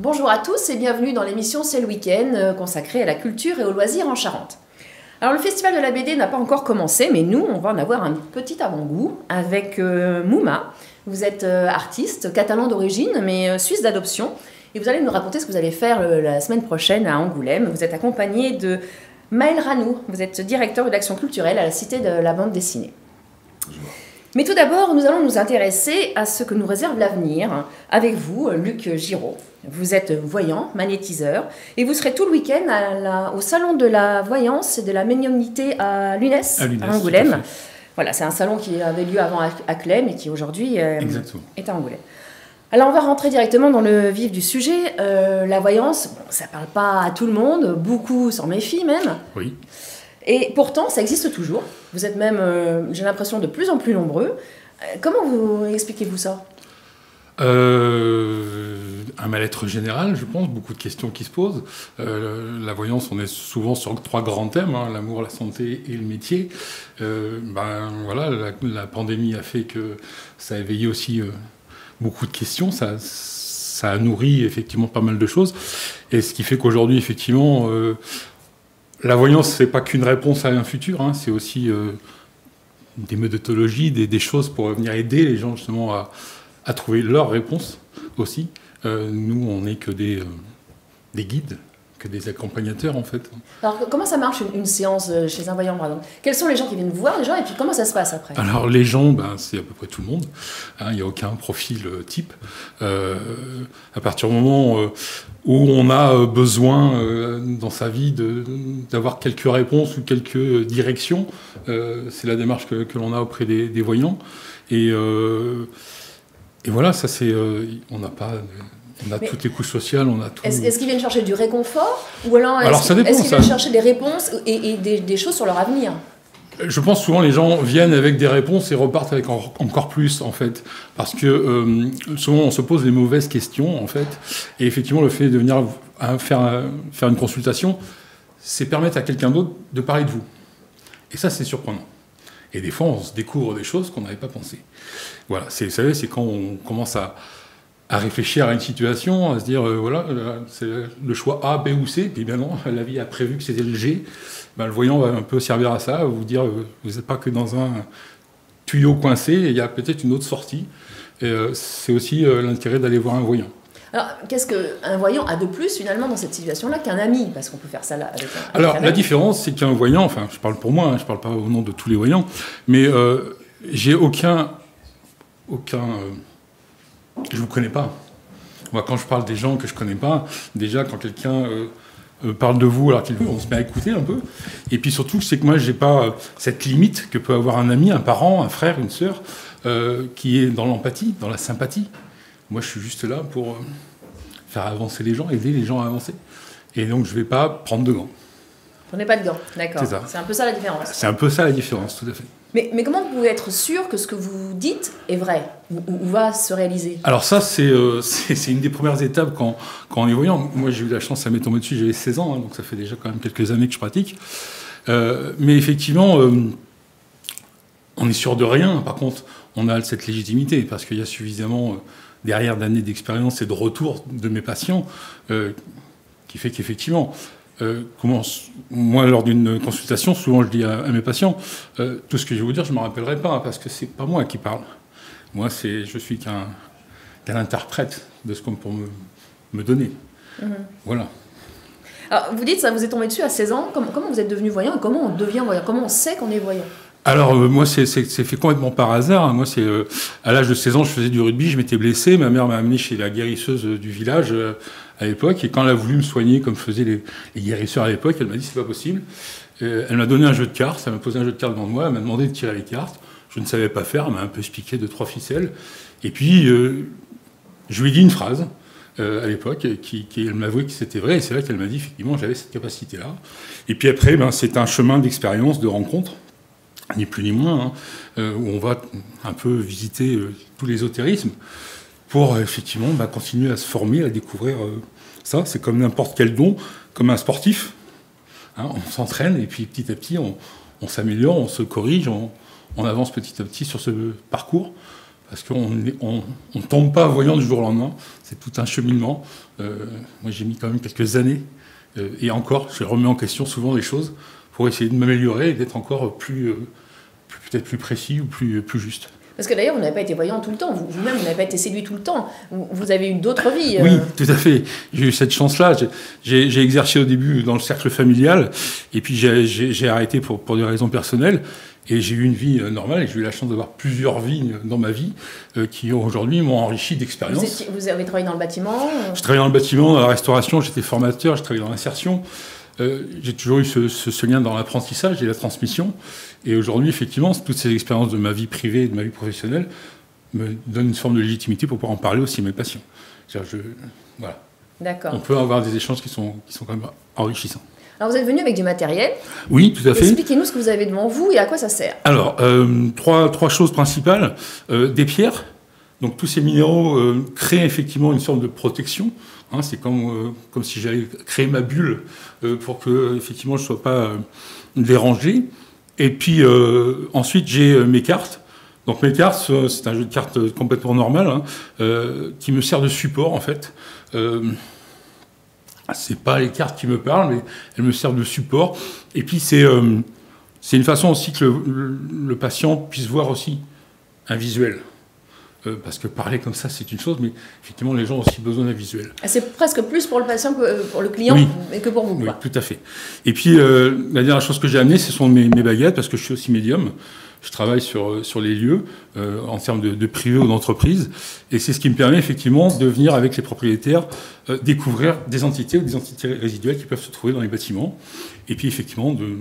Bonjour à tous et bienvenue dans l'émission C'est le week-end consacrée à la culture et aux loisirs en Charente. Alors le festival de la BD n'a pas encore commencé, mais nous on va en avoir un petit avant-goût avec Mouma. Vous êtes artiste, catalan d'origine mais suisse d'adoption et vous allez nous raconter ce que vous allez faire la semaine prochaine à Angoulême. Vous êtes accompagné de Maël Ranou, vous êtes directeur de l'action culturelle à la Cité de la bande dessinée. Bonjour. Mais tout d'abord, nous allons nous intéresser à ce que nous réserve l'avenir avec vous, Luc Giraud. Vous êtes voyant, magnétiseur, et vous serez tout le week-end au salon de la voyance et de la médiumnité à l'UNES, à Angoulême. Voilà, c'est un salon qui avait lieu avant à Clem et qui aujourd'hui est à Angoulême. Alors on va rentrer directement dans le vif du sujet. La voyance, bon, ça ne parle pas à tout le monde, beaucoup s'en méfient même. Oui. Et pourtant, ça existe toujours. Vous êtes même, j'ai l'impression, de plus en plus nombreux. Comment vous expliquez-vous ça ? Un mal-être général, je pense, beaucoup de questions qui se posent. La voyance, on est souvent sur 3 grands thèmes, hein, l'amour, la santé et le métier. Voilà, la pandémie a fait que ça a éveillé aussi beaucoup de questions, ça a nourri effectivement pas mal de choses. Et ce qui fait qu'aujourd'hui, effectivement, la voyance, c'est pas qu'une réponse à un futur, hein, c'est aussi des méthodologies, des choses pour venir aider les gens justement à trouver leur réponse aussi. Nous, on n'est que des guides, que des accompagnateurs en fait. Alors comment ça marche une séance chez un voyant par exemple ? Quels sont les gens qui viennent vous voir déjà et puis comment ça se passe après ? Alors les gens, c'est à peu près tout le monde. Hein, il n'y a aucun profil type. À partir du moment où on a besoin dans sa vie d'avoir quelques réponses ou quelques directions, c'est la démarche que l'on a auprès des voyants. Et voilà, ça c'est, on n'a pas. On a toutes les couches sociales, on a tout. Est-ce qu'ils viennent chercher du réconfort ou alors ça dépend, est-ce qu'ils viennent chercher des réponses et des choses sur leur avenir ? Je pense souvent les gens viennent avec des réponses et repartent avec encore plus en fait, parce que souvent on se pose les mauvaises questions en fait, et effectivement le fait de venir faire une consultation, c'est permettre à quelqu'un d'autre de parler de vous, et ça c'est surprenant. Et des fois on se découvre des choses qu'on n'avait pas pensé. Voilà, vous savez, c'est quand on commence à réfléchir à une situation, à se dire, voilà, c'est le choix A, B ou C, puis maintenant, la vie a prévu que c'était le G, le voyant va un peu servir à ça, à vous dire, vous n'êtes pas que dans un tuyau coincé, il y a peut-être une autre sortie. Et c'est aussi l'intérêt d'aller voir un voyant. Alors, qu'est-ce qu'un voyant a de plus, finalement, dans cette situation-là, qu'un ami ? Parce qu'on peut faire ça là avec un Alors, ami. la différence, c'est qu'un voyant, enfin, je parle pour moi, hein, je ne parle pas au nom de tous les voyants, mais j'ai aucun je ne vous connais pas. Moi, quand je parle des gens que je ne connais pas, déjà, quand quelqu'un parle de vous, alors qu'on se met à écouter un peu. Et puis surtout, c'est que moi, je n'ai pas cette limite que peut avoir un ami, un parent, un frère, une sœur, qui est dans l'empathie, dans la sympathie. Moi, je suis juste là pour faire avancer les gens, aider les gens à avancer. Et donc, je ne vais pas prendre de gants. On n'est pas de gants, d'accord. C'est ça. C'est un peu ça la différence. C'est un peu ça la différence, tout à fait. Mais comment vous pouvez être sûr que ce que vous dites est vrai ou va se réaliser ? Alors ça, c'est une des premières étapes quand on est voyant. Moi, j'ai eu la chance, ça m'est tombé dessus, j'avais 16 ans, hein, donc ça fait déjà quand même quelques années que je pratique. Mais effectivement, on est sûr de rien. Par contre, on a cette légitimité, parce qu'il y a suffisamment, derrière d'années d'expérience et de retour de mes patients, qui fait qu'effectivement... moi, lors d'une consultation, souvent je dis à mes patients, tout ce que je vais vous dire, je ne me rappellerai pas, parce que ce n'est pas moi qui parle. Moi, je suis qu'un interprète de ce qu'on peut me donner. Mmh. Voilà. Alors, vous dites, ça vous est tombé dessus à 16 ans. Comment vous êtes devenu voyant et comment on devient voyant ? Comment on sait qu'on est voyant ? Alors, moi, c'est fait complètement par hasard. Moi, à l'âge de 16 ans, je faisais du rugby, je m'étais blessé. Ma mère m'a amené chez la guérisseuse du village à l'époque. Et quand elle a voulu me soigner comme faisaient les guérisseurs à l'époque, elle m'a dit, c'est pas possible. Elle m'a donné un jeu de cartes, elle m'a posé un jeu de cartes devant moi, elle m'a demandé de tirer les cartes. Je ne savais pas faire, elle m'a un peu expliqué 2-3 ficelles. Et puis, je lui ai dit une phrase à l'époque, elle m'a avoué que c'était vrai. Et c'est là qu'elle m'a dit, effectivement, j'avais cette capacité-là. Et puis après, c'est un chemin d'expérience, de rencontre. Ni plus ni moins, hein, où on va un peu visiter tout l'ésotérisme pour effectivement continuer à se former, à découvrir ça. C'est comme n'importe quel don, comme un sportif. Hein, on s'entraîne et puis petit à petit on s'améliore, on se corrige, on avance petit à petit sur ce parcours. parce qu'on ne tombe pas voyant du jour au lendemain, c'est tout un cheminement. Moi j'ai mis quand même quelques années, et encore, je remets en question souvent les choses pour essayer de m'améliorer et d'être encore peut-être plus précis ou plus juste. Parce que d'ailleurs, vous n'avez pas été voyant tout le temps, vous-même, vous n'avez pas été séduit tout le temps, vous avez eu d'autres vies. Oui, tout à fait. J'ai eu cette chance-là. J'ai exercé au début dans le cercle familial, et puis j'ai arrêté pour des raisons personnelles, et j'ai eu une vie normale, et j'ai eu la chance d'avoir plusieurs vies dans ma vie, qui aujourd'hui m'ont enrichi d'expérience. Vous avez travaillé dans le bâtiment? Je travaillais dans le bâtiment, dans la restauration, j'étais formateur, je travaillais dans l'insertion. J'ai toujours eu ce lien dans l'apprentissage et la transmission. Et aujourd'hui, effectivement, toutes ces expériences de ma vie privée et de ma vie professionnelle me donnent une forme de légitimité pour pouvoir en parler aussi à mes patients. Voilà. D'accord. On peut avoir des échanges qui sont quand même enrichissants. Alors, vous êtes venu avec du matériel. Oui, tout à fait. Expliquez-nous ce que vous avez devant vous et à quoi ça sert. Alors, trois choses principales. Des pierres. Donc, tous ces minéraux créent effectivement une sorte de protection. Hein, c'est comme si j'allais créer ma bulle pour que, effectivement, je ne sois pas dérangé. Et puis, ensuite, j'ai mes cartes. Donc, mes cartes, c'est un jeu de cartes complètement normal, hein, qui me sert de support, en fait. C'est pas les cartes qui me parlent, mais elles me servent de support. Et puis, c'est une façon aussi que le patient puisse voir aussi un visuel. Parce que parler comme ça, c'est une chose, mais effectivement, les gens ont aussi besoin d'un visuel. C'est presque plus pour le patient que pour le client, oui, et que pour vous. Oui, quoi. Tout à fait. Et puis, la dernière chose que j'ai amenée, ce sont mes baguettes, parce que je suis aussi médium. Je travaille sur les lieux, en termes de privé ou d'entreprise. Et c'est ce qui me permet, effectivement, de venir avec les propriétaires découvrir des entités ou des entités résiduelles qui peuvent se trouver dans les bâtiments. Et puis, effectivement, de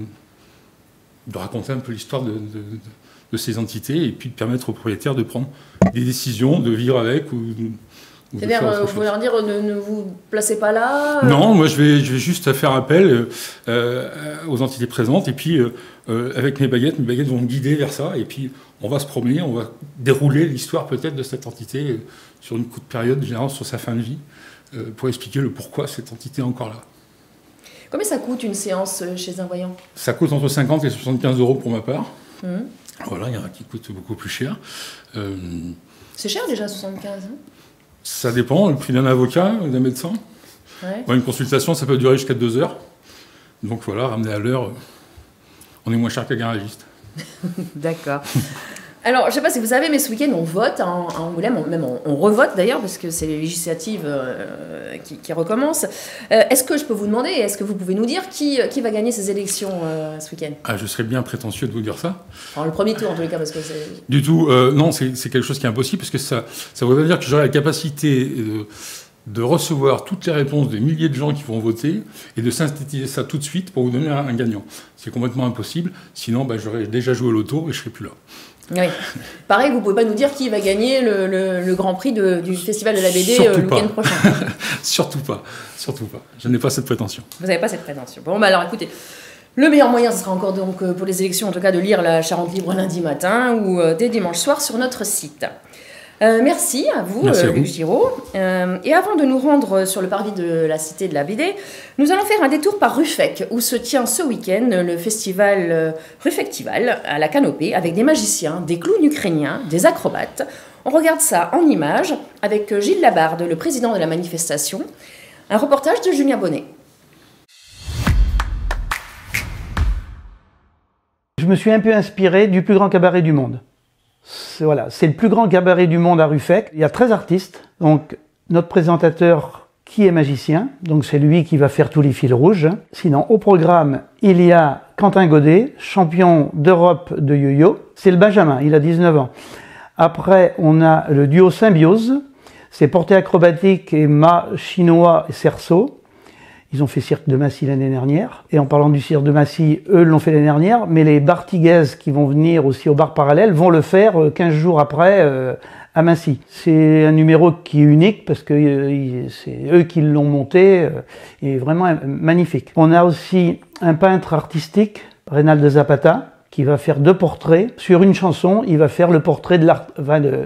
raconter un peu l'histoire de ces entités, et puis de permettre aux propriétaires de prendre des décisions, de vivre avec c'est-à-dire, vous voulez leur dire ne vous placez pas là Non, moi je vais juste faire appel aux entités présentes, et puis avec mes baguettes vont me guider vers ça, et puis on va se promener, on va dérouler l'histoire peut-être de cette entité sur une courte période, généralement sur sa fin de vie, pour expliquer le pourquoi cette entité est encore là. Combien ça coûte une séance chez un voyant? Ça coûte entre 50 et 75 € pour ma part. Voilà, il y en a qui coûtent beaucoup plus cher. C'est cher déjà, 75 hein? Ça dépend, le prix d'un avocat, d'un médecin. Ouais. Une consultation, ça peut durer jusqu'à 2 heures. Donc voilà, ramené à l'heure, on est moins cher qu'un garagiste. D'accord. Alors, je ne sais pas si vous savez, mais ce week-end, on vote à Angoulême, on revote d'ailleurs, parce que c'est les législatives qui recommencent. Est-ce que je peux vous demander, est-ce que vous pouvez nous dire qui va gagner ces élections ce week-end? Je serais bien prétentieux de vous dire ça. Alors, le premier tour, en tous les cas, parce que c'est... Du tout, non, c'est quelque chose qui est impossible, parce que ça voudrait dire que j'aurais la capacité de recevoir toutes les réponses des milliers de gens qui vont voter et de synthétiser ça tout de suite pour vous donner un gagnant. C'est complètement impossible, sinon j'aurais déjà joué au loto et je ne serais plus là. Oui. Pareil, vous ne pouvez pas nous dire qui va gagner le Grand Prix du Festival de la BD le week-end prochain. Surtout pas. Je n'ai pas cette prétention. Vous n'avez pas cette prétention. Bon, alors écoutez, le meilleur moyen, ce sera encore donc pour les élections, en tout cas, de lire la Charente Libre lundi matin ou dès dimanche soir sur notre site. Merci à vous, Luc Giraud. Et avant de nous rendre sur le parvis de la Cité de la BD, nous allons faire un détour par Ruffec, où se tient ce week-end le festival Ruffectival à la Canopée, avec des magiciens, des clowns ukrainiens, des acrobates. On regarde ça en images avec Gilles Labarde, le président de la manifestation. Un reportage de Julien Bonnet. Je me suis un peu inspiré du plus grand cabaret du monde. C'est le plus grand cabaret du monde à Ruffec. Il y a 13 artistes. Donc, notre présentateur qui est magicien, donc c'est lui qui va faire tous les fils rouges. Sinon, au programme, il y a Quentin Godet, champion d'Europe de yo-yo. C'est le Benjamin, il a 19 ans. Après, on a le duo Symbiose. C'est portée acrobatique et mât chinois et cerceau. Ils ont fait Cirque de Massy l'année dernière. Et en parlant du Cirque de Massy, eux l'ont fait l'année dernière. Mais les Bartiguaises qui vont venir aussi au bar parallèle vont le faire 15 jours après à Massy. C'est un numéro qui est unique parce que c'est eux qui l'ont monté. Il est vraiment magnifique. On a aussi un peintre artistique, Reynald Zapata, qui va faire 2 portraits. Sur une chanson, il va faire le portrait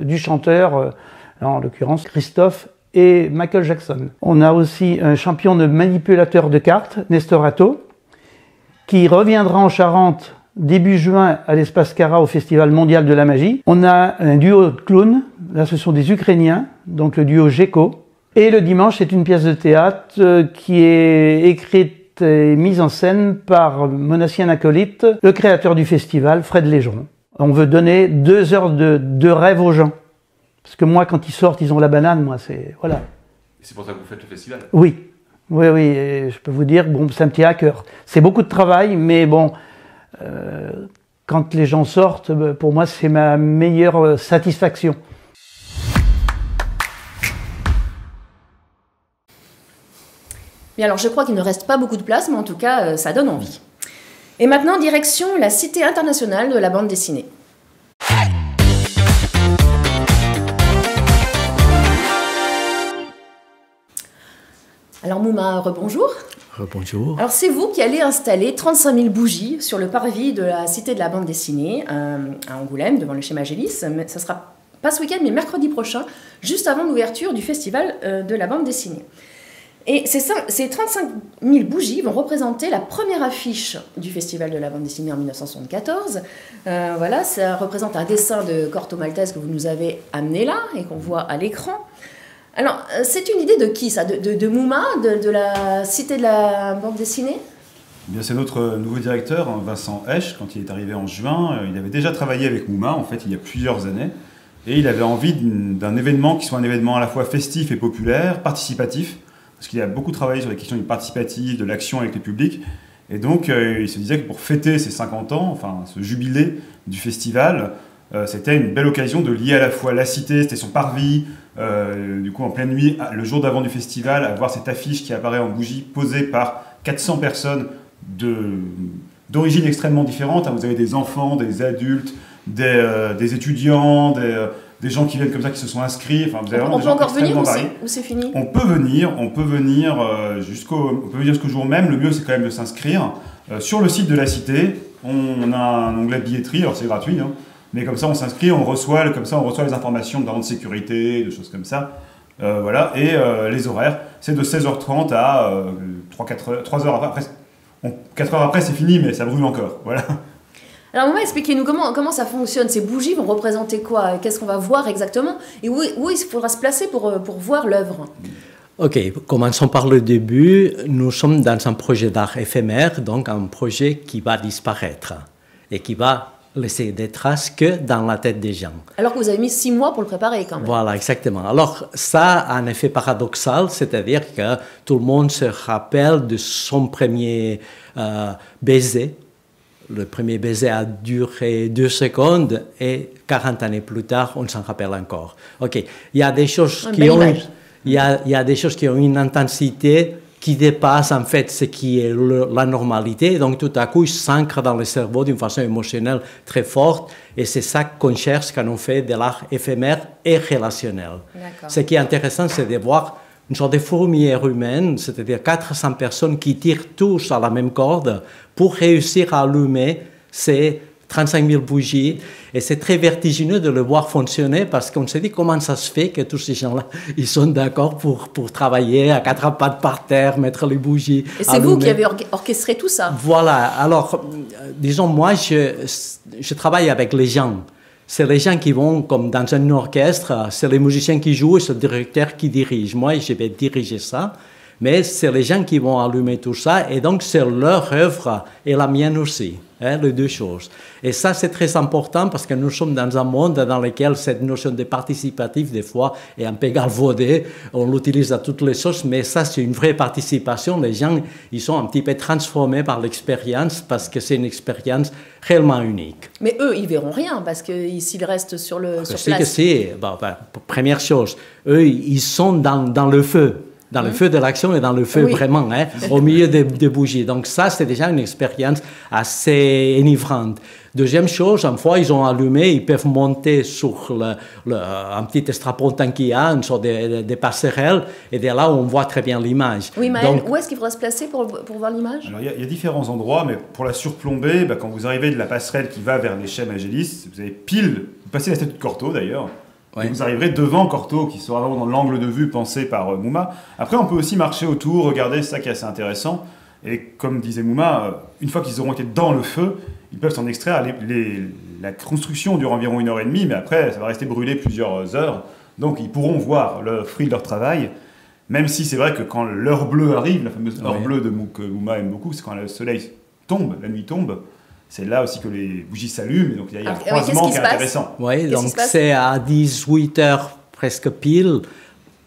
du chanteur, en l'occurrence Christophe et Michael Jackson. On a aussi un champion de manipulateur de cartes, Nestorato, qui reviendra en Charente début juin à l'Espace Cara au Festival mondial de la magie. On a un duo de clowns, Là, ce sont des Ukrainiens, donc le duo Gecko. Et le dimanche, c'est une pièce de théâtre qui est écrite et mise en scène par Monassien Acolyte, le créateur du festival, Fred Légeron. On veut donner 2 heures de rêve aux gens. Parce que moi, quand ils sortent, ils ont la banane, moi, c'est... Voilà. Et c'est pour ça que vous faites le festival? Oui. Oui, oui, et je peux vous dire, bon, ça me tient à cœur. C'est beaucoup de travail, mais bon, quand les gens sortent, pour moi, c'est ma meilleure satisfaction. Bien alors, je crois qu'il ne reste pas beaucoup de place, mais en tout cas, ça donne envie. Et maintenant, direction la Cité internationale de la bande dessinée. Alors Mouma, rebonjour. Rebonjour. Alors c'est vous qui allez installer 35 000 bougies sur le parvis de la Cité de la bande dessinée à Angoulême, devant le chez Magélis. Mais ça sera pas ce week-end, mais mercredi prochain, juste avant l'ouverture du festival de la bande dessinée. Et ces 35 000 bougies vont représenter la première affiche du Festival de la bande dessinée en 1974. Voilà, ça représente un dessin de Corto Maltese que vous nous avez amené là et qu'on voit à l'écran. Alors, c'est une idée de qui ça? De Mouma, de la Cité de la bande dessinée? Eh bien, c'est notre nouveau directeur, Vincent Esch, quand il est arrivé en juin. Il avait déjà travaillé avec Mouma, en fait, il y a plusieurs années. Et il avait envie d'un événement qui soit un événement à la fois festif et populaire, participatif, parce qu'il a beaucoup travaillé sur les questions du participatif, de l'action avec le public. Et donc, il se disait que pour fêter ses 50 ans, enfin, ce jubilé du festival, c'était une belle occasion de lier à la fois la cité, c'était son parvis, du coup en pleine nuit, le jour d'avant du festival, à voir cette affiche qui apparaît en bougie, posée par 400 personnes d'origines extrêmement différentes. Vous avez des enfants, des adultes, des étudiants, des gens qui viennent comme ça, qui se sont inscrits. Enfin, vous avez on peut encore venir ou c'est fini? On peut venir jusqu'au jour même. Le mieux, c'est quand même de s'inscrire. Sur le site de la cité, on a un onglet billetterie, alors c'est gratuit, hein. Mais comme ça, on s'inscrit, on reçoit les informations de sécurité, de choses comme ça. Voilà. Et les horaires, c'est de 16h30 à 3 heures après. 4 heures après, c'est fini, mais ça brûle encore. Voilà. Alors, Mouma, expliquez-nous comment ça fonctionne. Ces bougies vont représenter quoi? Qu'est-ce qu'on va voir exactement? Et où il faudra se placer pour voir l'œuvre? Ok, commençons par le début. Nous sommes dans un projet d'art éphémère, donc un projet qui va disparaître et qui va laisser des traces que dans la tête des gens. Alors que vous avez mis 6 mois pour le préparer quand même. Voilà, exactement. Alors ça a un effet paradoxal, c'est-à-dire que tout le monde se rappelle de son premier baiser. Le premier baiser a duré 2 secondes et 40 années plus tard, on s'en rappelle encore. Ok, il y a des choses il y a des choses qui ont une intensité qui dépasse en fait ce qui est la normalité. Donc tout à coup, il s'ancre dans le cerveau d'une façon émotionnelle très forte. Et c'est ça qu'on cherche quand on fait de l'art éphémère et relationnel. Ce qui est intéressant, c'est de voir une sorte de fourmilière humaine, c'est-à-dire 400 personnes qui tirent tous à la même corde pour réussir à allumer ces 35 000 bougies. Et c'est très vertigineux de le voir fonctionner parce qu'on se dit comment ça se fait que tous ces gens-là, ils sont d'accord pour travailler à 4 pattes par terre, mettre les bougies. Et c'est vous qui avez orchestré tout ça? Voilà. Alors, disons, moi, je travaille avec les gens. C'est les gens qui vont, comme dans un orchestre, c'est les musiciens qui jouent et c'est le directeur qui dirige. Moi, je vais diriger ça. Mais c'est les gens qui vont allumer tout ça, et donc c'est leur œuvre et la mienne aussi, hein, les deux choses. Et ça, c'est très important parce que nous sommes dans un monde dans lequel cette notion de participatif, des fois, est un peu galvaudée. On l'utilise à toutes les sauces, mais ça, c'est une vraie participation. Les gens, ils sont un petit peu transformés par l'expérience parce que c'est une expérience réellement unique. Mais eux, ils verront rien parce que s'ils restent sur place. Première chose, eux, ils sont dans le feu. Dans le feu de l'action et dans le feu vraiment, hein, au milieu des bougies. Donc ça, c'est déjà une expérience assez enivrante. Deuxième chose, une fois ils ont allumé, ils peuvent monter sur un petit strapontin qu'il y a, une sorte de passerelle, et de là, on voit très bien l'image. Oui, Maël, où est-ce qu'il faudra se placer pour voir l'image? Alors, il y a différents endroits, mais pour la surplomber, quand vous arrivez de la passerelle qui va vers les chais Magélis, vous avez vous passez la statue de Corto d'ailleurs. Ouais. Vous arriverez devant Corto, qui sera vraiment dans l'angle de vue pensé par Mouma. Après, on peut aussi marcher autour, regarder, c'est ça qui est assez intéressant. Et comme disait Mouma, une fois qu'ils auront été dans le feu, ils peuvent s'en extraire. La construction dure environ 1h30, mais après, ça va rester brûlé plusieurs heures. Donc, ils pourront voir le fruit de leur travail, même si c'est vrai que quand l'heure bleue arrive, la fameuse heure bleue que Mouma aime beaucoup, c'est quand le soleil tombe, la nuit tombe, c'est là aussi que les bougies s'allument, et donc il y a un croisement qui est intéressant. Oui, donc c'est à 18 heures presque pile,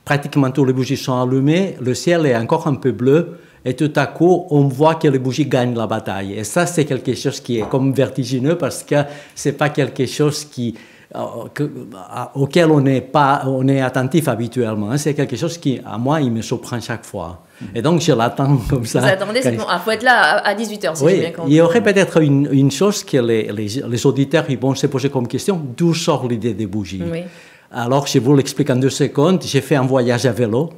pratiquement toutes les bougies sont allumées, le ciel est encore un peu bleu, et tout à coup, on voit que les bougies gagnent la bataille. Et ça, c'est quelque chose qui est comme vertigineux, parce que c'est pas quelque chose auquel on est attentif habituellement. C'est quelque chose qui, à moi, il me surprend chaque fois. Et donc, je l'attends comme ça. Vous attendez, c'est bon. Il faut être là à 18h, si j'ai bien compris. Il y aurait peut-être une chose que les auditeurs ils vont se poser comme question, d'où sort l'idée des bougies? Oui. Alors, je vous l'explique en 2 secondes. J'ai fait un voyage à vélo.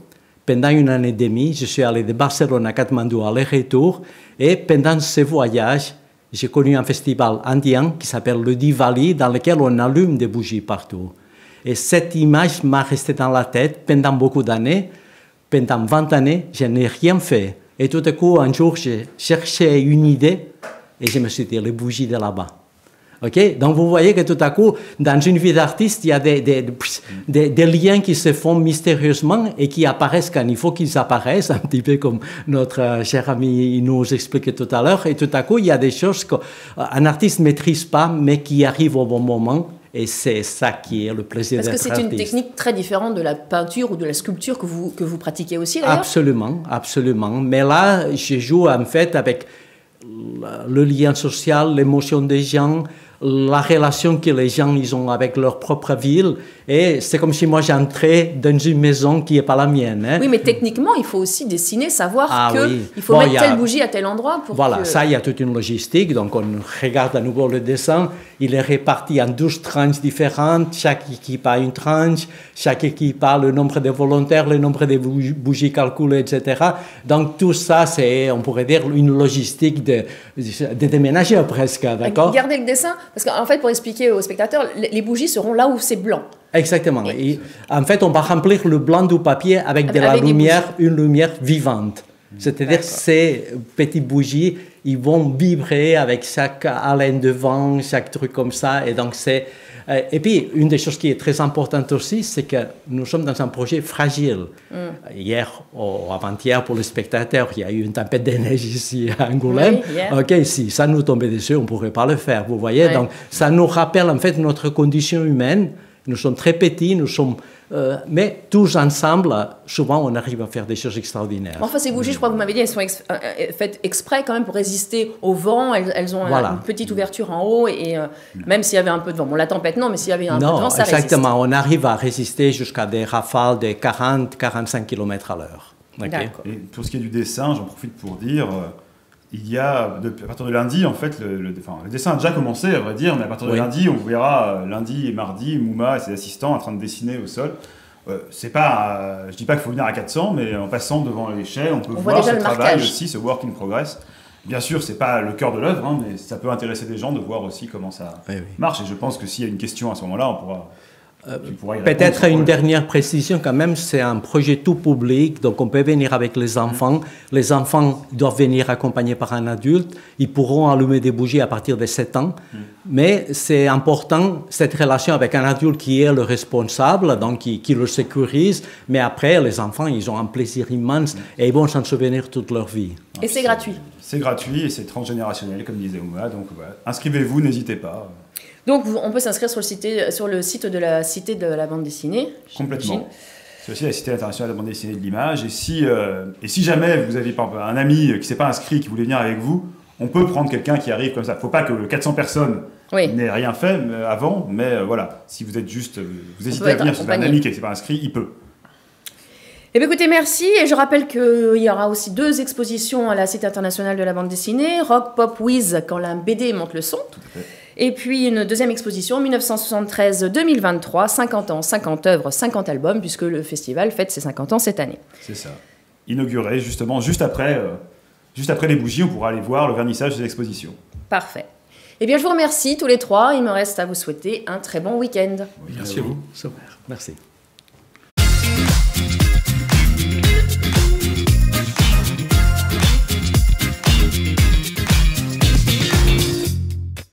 Pendant 1 année et demie, je suis allé de Barcelone à Katmandou aller-retour. Et pendant ce voyage, j'ai connu un festival indien qui s'appelle le Diwali, dans lequel on allume des bougies partout. Et cette image m'a resté dans la tête pendant beaucoup d'années. Pendant 20 années, je n'ai rien fait. Et tout à coup, un jour, j'ai cherché une idée et je me suis dit, les bougies de là-bas. Okay? Donc, vous voyez que tout à coup, dans une vie d'artiste, il y a des liens qui se font mystérieusement et qui apparaissent quand il faut qu'ils apparaissent, un petit peu comme notre cher ami nous expliquait tout à l'heure. Et tout à coup, il y a des choses qu'un artiste ne maîtrise pas, mais qui arrivent au bon moment. Et c'est ça qui est le plaisir d'être artiste. Parce que c'est une technique très différente de la peinture ou de la sculpture que vous pratiquez aussi, d'ailleurs. Absolument, absolument. Mais là, je joue en fait avec le lien social, l'émotion des gens, la relation que les gens ils ont avec leur propre ville. Et c'est comme si moi j'entrais dans une maison qui n'est pas la mienne. Hein. Oui, mais techniquement, il faut aussi dessiner, savoir qu'il faut mettre telle bougie à tel endroit. Ça, il y a toute une logistique. Donc, on regarde à nouveau le dessin. Il est réparti en 12 tranches différentes. Chaque équipe a une tranche. Chaque équipe a le nombre de volontaires, le nombre de bougies calculées, etc. Donc, tout ça, c'est, on pourrait dire, une logistique de déménageurs presque. D'accord ? Gardez le dessin. Parce qu'en fait, pour expliquer aux spectateurs, les bougies seront là où c'est blanc. Exactement. Et en fait, on va remplir le blanc du papier avec de la lumière, une lumière vivante. C'est-à-dire ces petites bougies, ils vont vibrer avec chaque haleine de vent, chaque truc comme ça. Et donc, c'est... Et puis, une des choses qui est très importante aussi, c'est que nous sommes dans un projet fragile. Hier ou avant-hier, pour les spectateurs, il y a eu une tempête de neige ici à Angoulême. OK, si ça nous tombait dessus, on ne pourrait pas le faire, vous voyez. Donc, ça nous rappelle en fait notre condition humaine. Nous sommes très petits, mais tous ensemble, souvent, on arrive à faire des choses extraordinaires. Enfin, ces bougies, je crois que vous m'avez dit, elles sont faites exprès quand même pour résister au vent. Elles ont une petite ouverture en haut, et même s'il y avait un peu de vent. Bon, la tempête, non, mais s'il y avait un peu de vent, ça résiste. Exactement. On arrive à résister jusqu'à des rafales de 40-45 km à l'heure. Okay. Et pour ce qui est du dessin, j'en profite pour dire... Il y a, à partir de lundi, en fait, le dessin a déjà commencé, à vrai dire, mais à partir de lundi, on verra lundi et mardi Mouma et ses assistants en train de dessiner au sol. C'est pas, je dis pas qu'il faut venir à 400, mais en passant devant l'échelle, on peut voir ce travail aussi, ce work in progress. Bien sûr, c'est pas le cœur de l'œuvre, hein, mais ça peut intéresser des gens de voir aussi comment ça marche. Et je pense que s'il y a une question à ce moment-là, on pourra... Peut-être une dernière précision quand même, c'est un projet tout public, donc on peut venir avec les enfants. Les enfants doivent venir accompagnés par un adulte. Ils pourront allumer des bougies à partir de 7 ans. Mais c'est important, cette relation avec un adulte qui est le responsable, donc qui le sécurise. Mais après, les enfants, ils ont un plaisir immense et ils vont s'en souvenir toute leur vie. Et c'est gratuit. C'est gratuit et c'est transgénérationnel, comme disait Mouma. Donc voilà. Inscrivez-vous, n'hésitez pas. Donc, on peut s'inscrire sur le site de la Cité de la bande dessinée. Complètement. C'est aussi la Cité internationale de la bande dessinée de l'image. Et si jamais vous avez un ami qui ne s'est pas inscrit, qui voulait venir avec vous, on peut prendre quelqu'un qui arrive comme ça. Il ne faut pas que 400 personnes n'aient rien fait avant, mais voilà, si vous êtes juste, vous hésitez à venir, si vous avez un ami qui ne s'est pas inscrit, il peut. Eh bien, écoutez, merci. Et je rappelle qu'il y aura aussi 2 expositions à la Cité internationale de la bande dessinée. Rock Pop Wiz, quand la BD monte le son. Tout à fait. Et puis une deuxième exposition, 1973-2023, 50 ans, 50 œuvres, 50 albums, puisque le festival fête ses 50 ans cette année. C'est ça. Inauguré justement juste après les bougies, on pourra aller voir le vernissage des expositions. Parfait. Eh bien, je vous remercie tous les 3. Il me reste à vous souhaiter un très bon week-end. Merci à vous. Super. Merci.